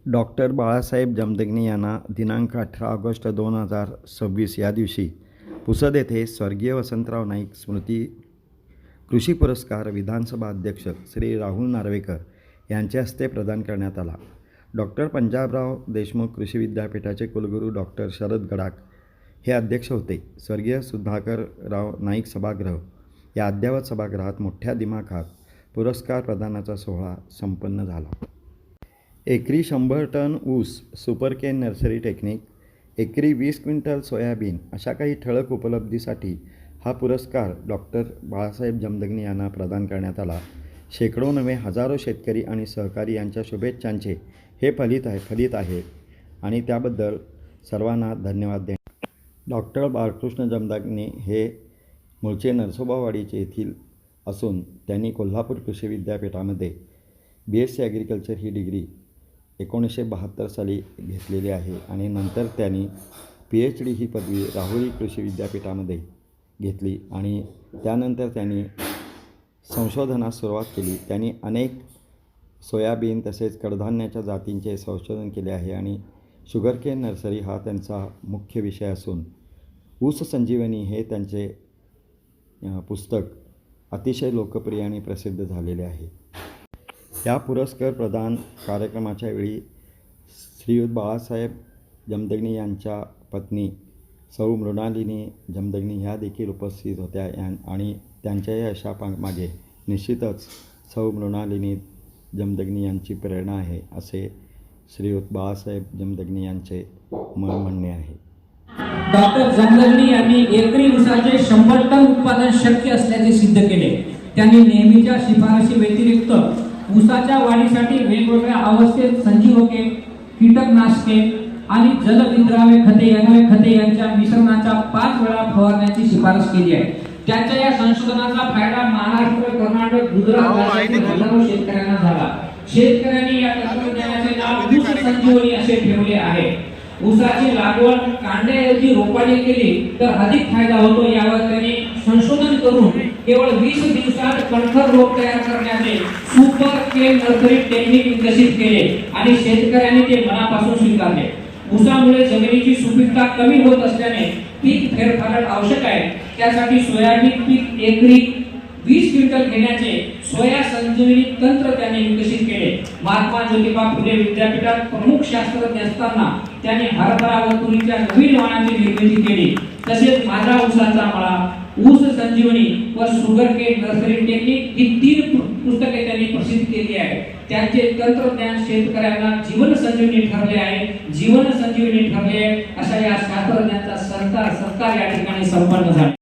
Doctor Balasaheb Jamadagni यांना दिनांक 18 August 2026 या दिवशी पुसद येथे स्वर्गीय वसंतराव नाईक स्मृती कृषी पुरस्कार विधानसभा अध्यक्ष श्री राहुल नार्वेकर यांच्या हस्ते प्रदान करण्यात आला. डॉक्टर पंजाबराव देशमुख कृषी विद्यापीठाचे कुलगुरू डॉक्टर शरद गडाख हे अध्यक्ष होते. स्वर्गीय सुधाकरराव नाईक सभागृह या अद्ययावत सभागृहात मोठ्या दिमाखात पुरस्कार प्रदानाचा सोहळा संपन्न झाला. एकरी 100 टन ऊस, सुपर केन नर्सरी टेक्निक, एकरी 20 क्विंटल सोयाबीन अशा काही ठळक उपलब्धीसाठी हा पुरस्कार डॉक्टर बाळासाहेब जमदग्नी यांना प्रदान करण्यात आला. शेकडो नव्हे हजारो शेतकरी आणि सहकारी यांच्या शुभेच्छांचे हे फलित आहे आणि त्याबद्दल सर्वांना धन्यवाद देणे. डॉक्टर बाळकृष्ण जमदग्नी हे मूळचे नरसोबावाडीचे येथील असून त्यांनी कोल्हापूर कृषी विद्यापीठामध्ये BSc ॲग्रिकल्चर ही डिग्री 1972 साली घेतलेली आहे आणि नंतर त्यांनी PhD ही पदवी राहुरी कृषी विद्यापीठामध्ये घेतली आणि त्यानंतर त्यांनी संशोधनास सुरुवात केली. त्यांनी अनेक सोयाबीन तसेच कडधान्याच्या जातींचे संशोधन केले आहे आणि शुगरकेन नर्सरी हा त्यांचा मुख्य विषय असून ऊस संजीवनी हे त्यांचे पुस्तक अतिशय लोकप्रिय आणि प्रसिद्ध झालेले आहे. या पुरस्कार प्रदान कार्यक्रमाच्या वेळी श्रीयुत बाळासाहेब जमदग्नी यांच्या पत्नी सौ मृणालिनी जमदग्नी ह्या देखील उपस्थित होत्या आणि त्यांच्या यशामागे निश्चितच सौ मृणालिनी जमदग्नी यांची प्रेरणा आहे असे श्रीयुत बाळासाहेब जमदग्नी यांचे म्हणणे आहे. डॉक्टर जमदग्नी यांनी एकरी ऊसाचे 100 टन उत्पादन शक्य असल्याचे सिद्ध केले. त्यांनी नेहमीच्या शिफारशी व्यतिरिक्त ऊसाच्या वाढीसाठी वेगवेगळ्या अवस्थेत संजीवके, कीटकनाशके आणि जलविद्राव्य खते यांच्या मिश्रणाच्या 5 वेळा फवारण्याची शिफारस केली आहे. त्यांच्या या संशोधनाचा फायदा महाराष्ट्र, कर्नाटक, गुजरात राज्यातील हजारो शेतकऱ्यांना झाला. शेतकऱ्यांनी या तंत्रज्ञानाचे नाव ऊस संजीवनी असे ठेवले आहे. ऊसाची लागवड कांड्याऐवजी रोपाने केली तर अधिक फायदा होतो यावर त्यांनी संशोधन करून केवळ 20 दिवसात कणखर रोप तयार करण्याचे सुपर केन नर्सरी टेक्निक विकसित केले आणि शेतकऱ्यांनी ते मनापासून स्वीकारले. ऊसामुळे जमिनीची सुपीकता कमी होत असल्याने पीक फेरफार आवश्यक आहे. त्यासाठी सोयाबीन पीक एकरी 20 क्विंटल घेण्याचे सोया संजीवनी तंत्र त्यांनी विकसित केले. महात्मा ज्योतिबा फुले विद्यापीठात प्रमुख शास्त्रज्ञ असताना त्यांनी हरभरा व तुरीच्या नवीन वाणाची निर्मिती केली. तसेच माझा ऊसाचा मळा, ऊस संजीवनी व शुगर केन नर्सरी टेक्निक ही 3 पुस्तके त्यांनी प्रसिद्ध केली आहे. त्यांचे तंत्रज्ञान शेतकऱ्यांना जीवन संजीवनी ठरले आहे. अशा या शास्त्रज्ञांचा सत्कार या ठिकाणी संपन्न झाला.